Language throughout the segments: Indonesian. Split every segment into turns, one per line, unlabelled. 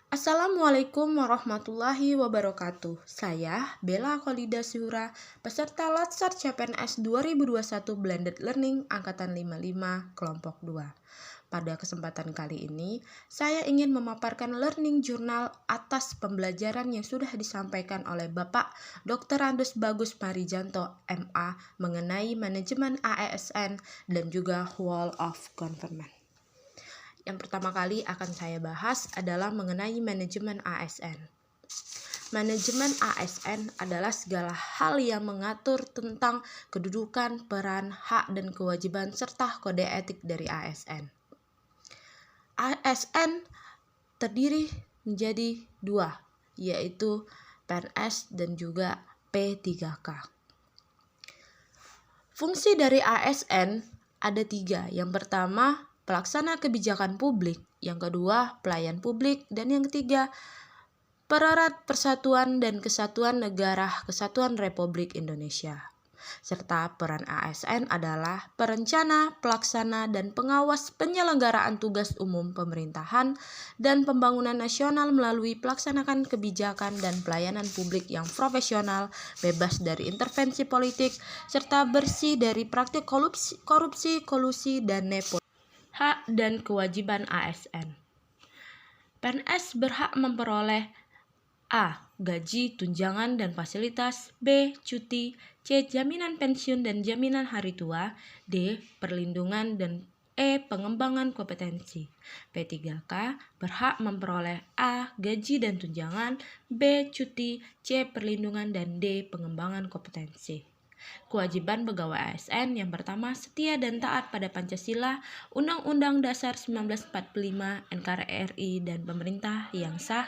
Assalamualaikum warahmatullahi wabarakatuh. Saya Bella Kholida Syura, peserta Latsar CPNS 2021 Blended Learning Angkatan 55 Kelompok 2. Pada kesempatan kali ini, saya ingin memaparkan learning journal atas pembelajaran yang sudah disampaikan oleh Bapak Dr. Andes Bagus Marijanto, MA, mengenai manajemen ASN dan juga whole of government. Yang pertama kali akan saya bahas adalah mengenai manajemen ASN. Manajemen ASN adalah segala hal yang mengatur tentang kedudukan, peran, hak, dan kewajiban serta kode etik dari ASN. ASN terdiri menjadi dua, yaitu PNS dan juga P3K. Fungsi dari ASN ada tiga. Yang pertama, pelaksana kebijakan publik, yang kedua pelayan publik, dan yang ketiga pererat persatuan dan kesatuan negara Kesatuan Republik Indonesia. Serta peran ASN adalah perencana, pelaksana, dan pengawas penyelenggaraan tugas umum pemerintahan dan pembangunan nasional melalui pelaksanakan kebijakan dan pelayanan publik yang profesional, bebas dari intervensi politik, serta bersih dari praktik korupsi, kolusi, dan nepotisme. Hak dan kewajiban ASN. PNS berhak memperoleh A. Gaji, tunjangan, dan fasilitas. B. Cuti. C. Jaminan pensiun dan jaminan hari tua. D. Perlindungan dan E. Pengembangan kompetensi. P3K berhak memperoleh A. Gaji dan tunjangan. B. Cuti. C. Perlindungan dan D. Pengembangan kompetensi. Kewajiban pegawai ASN yang pertama, setia dan taat pada Pancasila, Undang-Undang Dasar 1945, NKRI, dan pemerintah yang sah.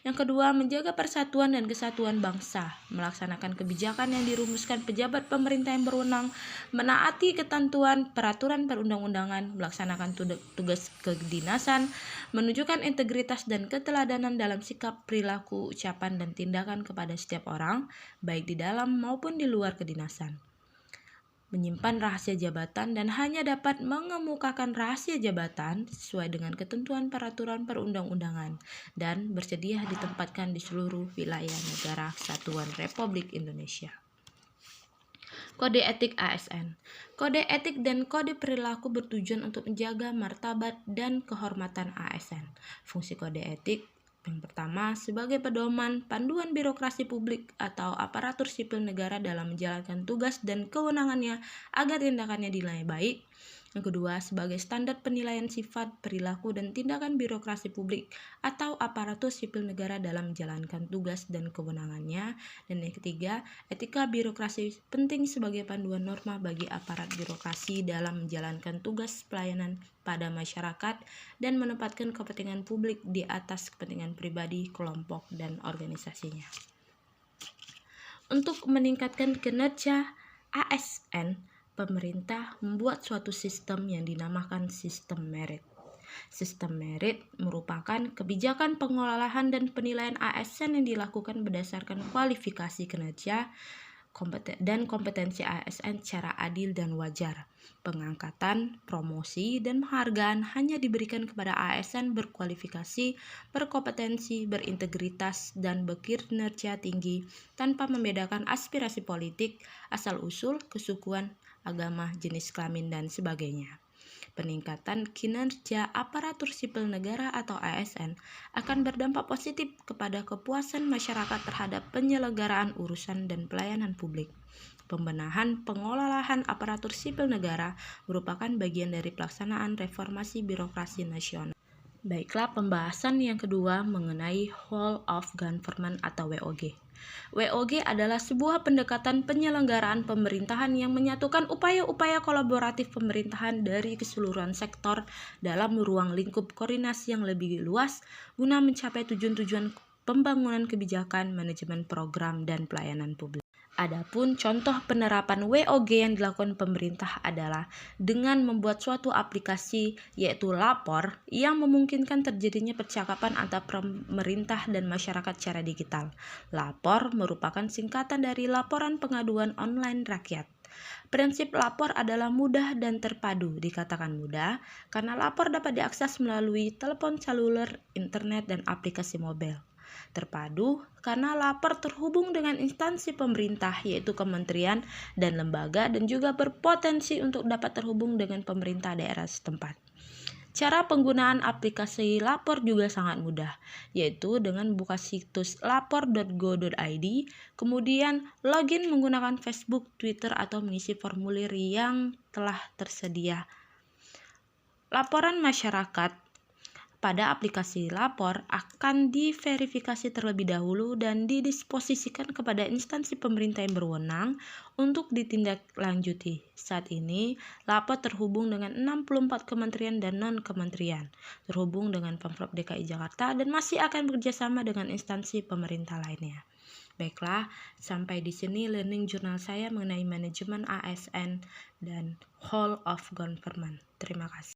Yang kedua, menjaga persatuan dan kesatuan bangsa, melaksanakan kebijakan yang dirumuskan pejabat pemerintah yang berwenang, menaati ketentuan peraturan perundang-undangan, melaksanakan tugas kedinasan, menunjukkan integritas dan keteladanan dalam sikap, perilaku, ucapan, dan tindakan kepada setiap orang, baik di dalam maupun di luar kedinasan. Menyimpan rahasia jabatan dan hanya dapat mengemukakan rahasia jabatan sesuai dengan ketentuan peraturan perundang-undangan dan bersedia ditempatkan di seluruh wilayah negara Kesatuan Republik Indonesia. Kode etik ASN. Kode etik dan kode perilaku bertujuan untuk menjaga martabat dan kehormatan ASN. Fungsi kode etik yang pertama, sebagai pedoman panduan birokrasi publik atau aparatur sipil negara dalam menjalankan tugas dan kewenangannya agar tindakannya dinilai baik. Yang kedua, sebagai standar penilaian sifat, perilaku, dan tindakan birokrasi publik atau aparatur sipil negara dalam menjalankan tugas dan kewenangannya. Dan yang ketiga, etika birokrasi penting sebagai panduan norma bagi aparat birokrasi dalam menjalankan tugas pelayanan pada masyarakat dan menempatkan kepentingan publik di atas kepentingan pribadi, kelompok, dan organisasinya. Untuk meningkatkan kinerja ASN, pemerintah membuat suatu sistem yang dinamakan sistem merit. Sistem merit merupakan kebijakan pengolahan dan penilaian ASN yang dilakukan berdasarkan kualifikasi kinerja dan kompetensi ASN secara adil dan wajar. Pengangkatan, promosi, dan penghargaan hanya diberikan kepada ASN berkualifikasi, berkompetensi, berintegritas, dan berkinerja tinggi tanpa membedakan aspirasi politik, asal-usul, kesukuan, agama, jenis kelamin, dan sebagainya. Peningkatan kinerja aparatur sipil negara atau ASN akan berdampak positif kepada kepuasan masyarakat terhadap penyelenggaraan urusan dan pelayanan publik. Pembenahan pengolahan aparatur sipil negara merupakan bagian dari pelaksanaan reformasi birokrasi nasional. Baiklah, pembahasan yang kedua mengenai whole of government atau WOG. WOG adalah sebuah pendekatan penyelenggaraan pemerintahan yang menyatukan upaya-upaya kolaboratif pemerintahan dari keseluruhan sektor dalam ruang lingkup koordinasi yang lebih luas guna mencapai tujuan-tujuan pembangunan kebijakan, manajemen program, dan pelayanan publik. Adapun contoh penerapan WOG yang dilakukan pemerintah adalah dengan membuat suatu aplikasi yaitu Lapor yang memungkinkan terjadinya percakapan antara pemerintah dan masyarakat secara digital. Lapor merupakan singkatan dari Laporan Pengaduan Online Rakyat. Prinsip lapor adalah mudah dan terpadu. Dikatakan mudah karena lapor dapat diakses melalui telepon seluler, internet, dan aplikasi mobil. Terpadu karena lapor terhubung dengan instansi pemerintah yaitu kementerian dan lembaga dan juga berpotensi untuk dapat terhubung dengan pemerintah daerah setempat. Cara penggunaan aplikasi lapor juga sangat mudah, yaitu dengan buka situs lapor.go.id, kemudian login menggunakan Facebook, Twitter, atau mengisi formulir yang telah tersedia. Laporan masyarakat pada aplikasi lapor akan diverifikasi terlebih dahulu dan didisposisikan kepada instansi pemerintah yang berwenang untuk ditindaklanjuti. Saat ini, lapor terhubung dengan 64 kementerian dan non-kementerian, terhubung dengan Pemprov DKI Jakarta dan masih akan bekerjasama dengan instansi pemerintah lainnya. Baiklah, sampai di sini learning jurnal saya mengenai manajemen ASN dan whole of government. Terima kasih.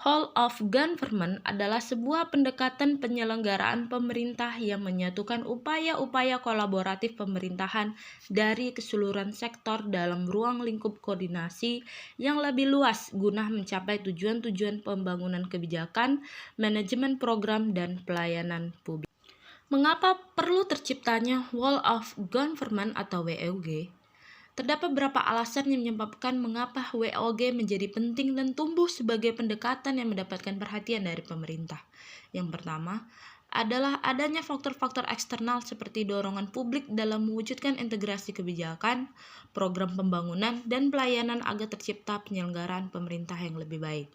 Whole of government adalah sebuah pendekatan penyelenggaraan pemerintah yang menyatukan upaya-upaya kolaboratif pemerintahan dari keseluruhan sektor dalam ruang lingkup koordinasi yang lebih luas guna mencapai tujuan-tujuan pembangunan kebijakan, manajemen program, dan pelayanan publik. Mengapa perlu terciptanya Whole of Government atau WOG? Terdapat beberapa alasan yang menyebabkan mengapa WOG menjadi penting dan tumbuh sebagai pendekatan yang mendapatkan perhatian dari pemerintah. Yang pertama adalah adanya faktor-faktor eksternal seperti dorongan publik dalam mewujudkan integrasi kebijakan, program pembangunan, dan pelayanan agar tercipta penyelenggaraan pemerintah yang lebih baik.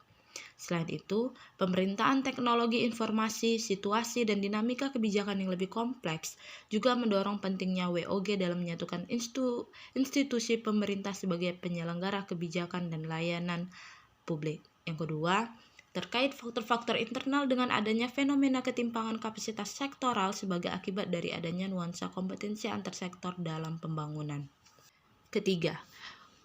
Selain itu, pemerintahan teknologi informasi, situasi, dan dinamika kebijakan yang lebih kompleks juga mendorong pentingnya WOG dalam menyatukan institusi pemerintah sebagai penyelenggara kebijakan dan layanan publik. Yang kedua, terkait faktor-faktor internal dengan adanya fenomena ketimpangan kapasitas sektoral sebagai akibat dari adanya nuansa kompetensi antar sektor dalam pembangunan. Ketiga,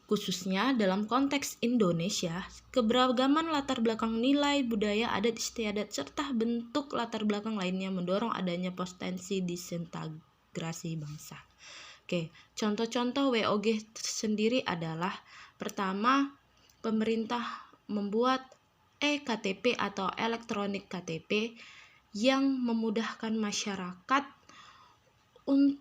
khususnya dalam konteks Indonesia, keberagaman latar belakang nilai, budaya, adat istiadat, serta bentuk latar belakang lainnya mendorong adanya potensi disintegrasi bangsa. Contoh-contoh WOG sendiri adalah pertama, pemerintah membuat e-KTP atau elektronik KTP yang memudahkan masyarakat untuk